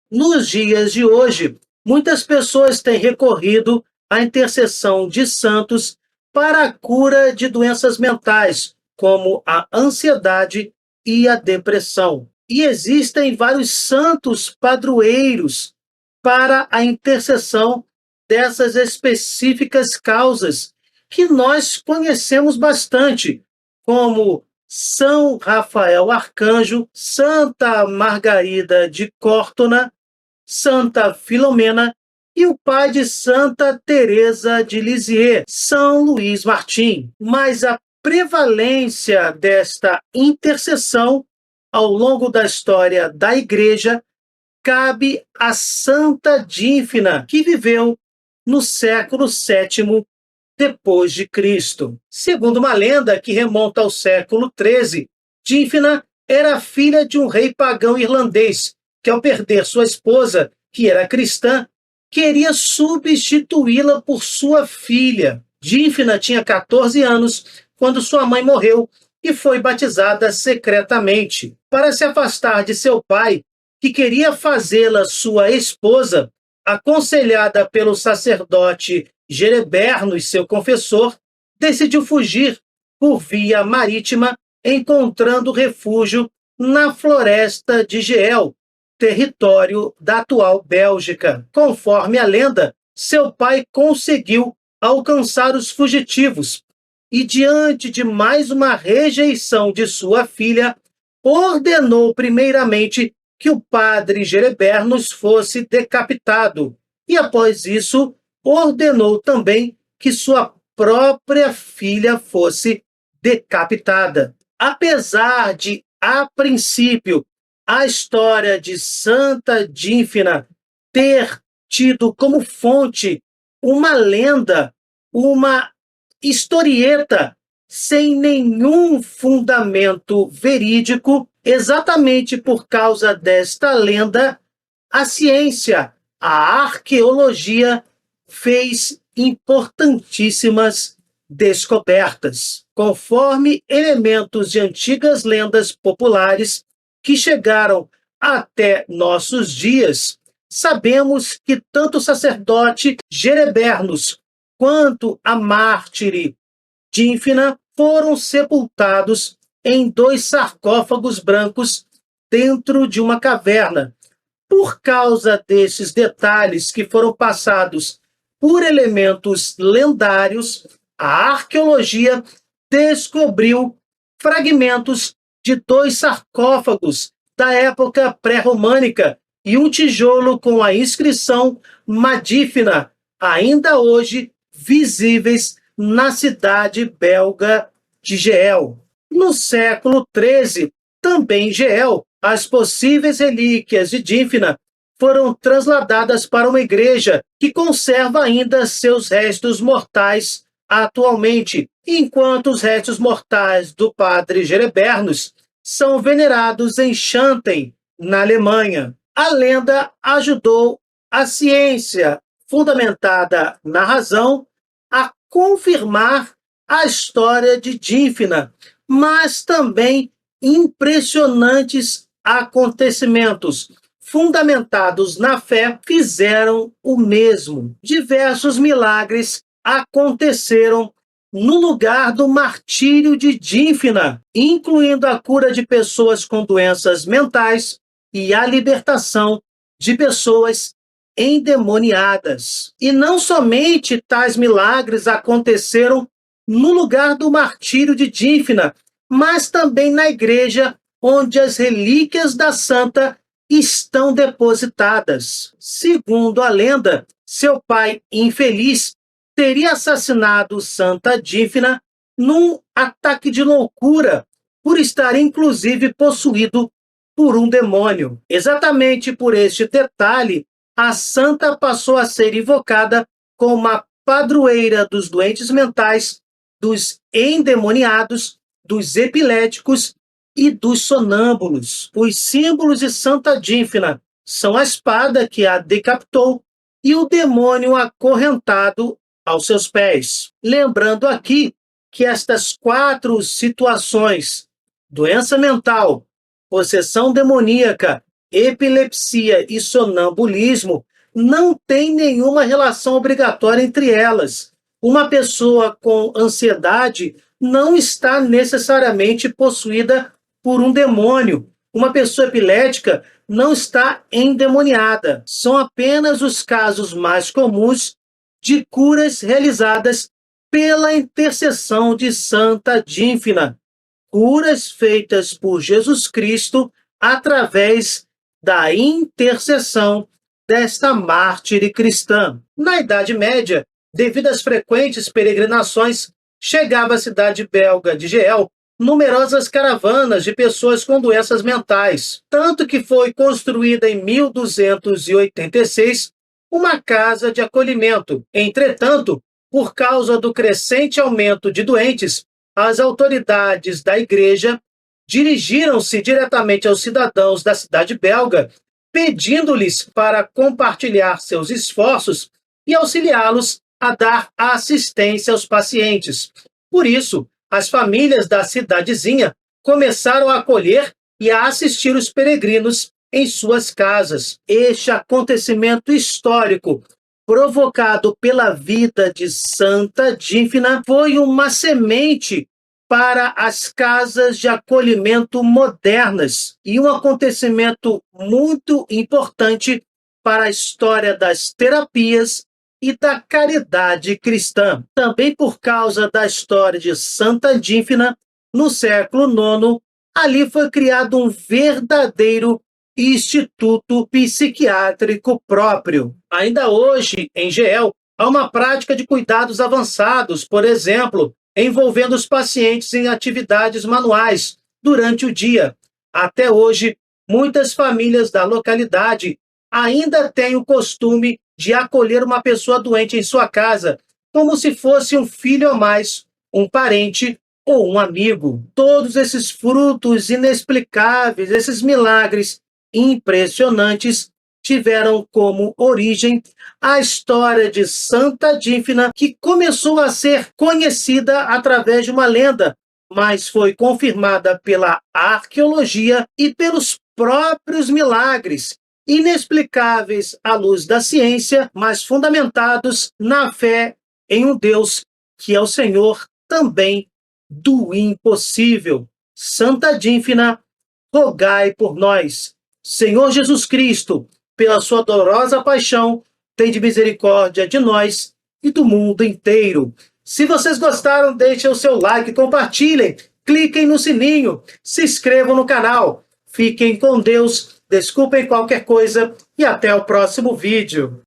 Nos dias de hoje, muitas pessoas têm recorrido à intercessão de santos para a cura de doenças mentais, como a ansiedade e a depressão. E existem vários santos padroeiros para a intercessão dessas específicas causas que nós conhecemos bastante, como São Rafael Arcanjo, Santa Margarida de Córtona, Santa Filomena e o pai de Santa Teresa de Lisieux, São Luís Martim. Mas a prevalência desta intercessão ao longo da história da Igreja cabe a Santa Dínfina, que viveu no século VII depois de Cristo. Segundo uma lenda que remonta ao século XIII, Dínfina era filha de um rei pagão irlandês, que ao perder sua esposa, que era cristã, queria substituí-la por sua filha. Dínfina tinha 14 anos quando sua mãe morreu e foi batizada secretamente. Para se afastar de seu pai, que queria fazê-la sua esposa, aconselhada pelo sacerdote Gerebernos, seu confessor, decidiu fugir por via marítima, encontrando refúgio na floresta de Geel, território da atual Bélgica. Conforme a lenda, seu pai conseguiu alcançar os fugitivos e, diante de mais uma rejeição de sua filha, ordenou primeiramente que o padre Gerebernos fosse decapitado e, após isso, ordenou também que sua própria filha fosse decapitada. Apesar de, a princípio, a história de Santa Dínfina ter tido como fonte uma lenda, uma historieta sem nenhum fundamento verídico, exatamente por causa desta lenda, a ciência, a arqueologia, fez importantíssimas descobertas, conforme elementos de antigas lendas populares que chegaram até nossos dias. Sabemos que tanto o sacerdote Gerebernos quanto a mártire Dínfina foram sepultados em 2 sarcófagos brancos dentro de uma caverna. Por causa desses detalhes que foram passados por elementos lendários, a arqueologia descobriu fragmentos de 2 sarcófagos da época pré-românica e um tijolo com a inscrição Madífina, ainda hoje visíveis na cidade belga de Geel. No século XIII, também em Geel, as possíveis relíquias de Dínfina foram trasladadas para uma igreja que conserva ainda seus restos mortais atualmente, enquanto os restos mortais do padre Gerebernos são venerados em Xanten, na Alemanha. A lenda ajudou a ciência, fundamentada na razão, a confirmar a história de Dínfina, mas também impressionantes acontecimentos fundamentados na fé fizeram o mesmo. Diversos milagres aconteceram no lugar do martírio de Dínfina, incluindo a cura de pessoas com doenças mentais e a libertação de pessoas endemoniadas. E não somente tais milagres aconteceram no lugar do martírio de Dínfina, mas também na igreja onde as relíquias da santa estão depositadas. Segundo a lenda, seu pai infeliz teria assassinado Santa Dínfina num ataque de loucura, por estar inclusive possuído por um demônio. Exatamente por este detalhe, a santa passou a ser invocada como a padroeira dos doentes mentais, dos endemoniados, dos epiléticos e dos sonâmbulos. Os símbolos de Santa Dínfina são a espada que a decapitou e o demônio acorrentado aos seus pés. Lembrando aqui que estas 4 situações, doença mental, possessão demoníaca epilepsia e sonambulismo não têm nenhuma relação obrigatória entre elas. Uma pessoa com ansiedade não está necessariamente possuída por um demônio. Uma pessoa epilética não está endemoniada. São apenas os casos mais comuns de curas realizadas pela intercessão de Santa Dínfina, curas feitas por Jesus Cristo através da intercessão desta mártire cristã. Na Idade Média, devido às frequentes peregrinações, chegava à cidade belga de Geel numerosas caravanas de pessoas com doenças mentais, tanto que foi construída em 1286 uma casa de acolhimento. Entretanto, por causa do crescente aumento de doentes, as autoridades da igreja dirigiram-se diretamente aos cidadãos da cidade belga, pedindo-lhes para compartilhar seus esforços e auxiliá-los a dar assistência aos pacientes. Por isso, as famílias da cidadezinha começaram a acolher e a assistir os peregrinos em suas casas. Este acontecimento histórico, provocado pela vida de Santa Dínfina, foi uma semente para as casas de acolhimento modernas e um acontecimento muito importante para a história das terapias e da caridade cristã. Também por causa da história de Santa Dínfina, no século IX, ali foi criado um verdadeiro instituto psiquiátrico próprio. Ainda hoje, em Geel, há uma prática de cuidados avançados, por exemplo, envolvendo os pacientes em atividades manuais durante o dia. Até hoje, muitas famílias da localidade ainda têm o costume de acolher uma pessoa doente em sua casa, como se fosse um filho a mais, um parente ou um amigo. Todos esses frutos inexplicáveis, esses milagres impressionantes, tiveram como origem a história de Santa Dínfina, que começou a ser conhecida através de uma lenda, mas foi confirmada pela arqueologia e pelos próprios milagres, inexplicáveis à luz da ciência, mas fundamentados na fé em um Deus que é o Senhor também do impossível. Santa Dínfina, rogai por nós. Senhor Jesus Cristo, pela sua dolorosa paixão, tende misericórdia de nós e do mundo inteiro. Se vocês gostaram, deixem o seu like, compartilhem, cliquem no sininho, se inscrevam no canal. Fiquem com Deus, desculpem qualquer coisa e até o próximo vídeo.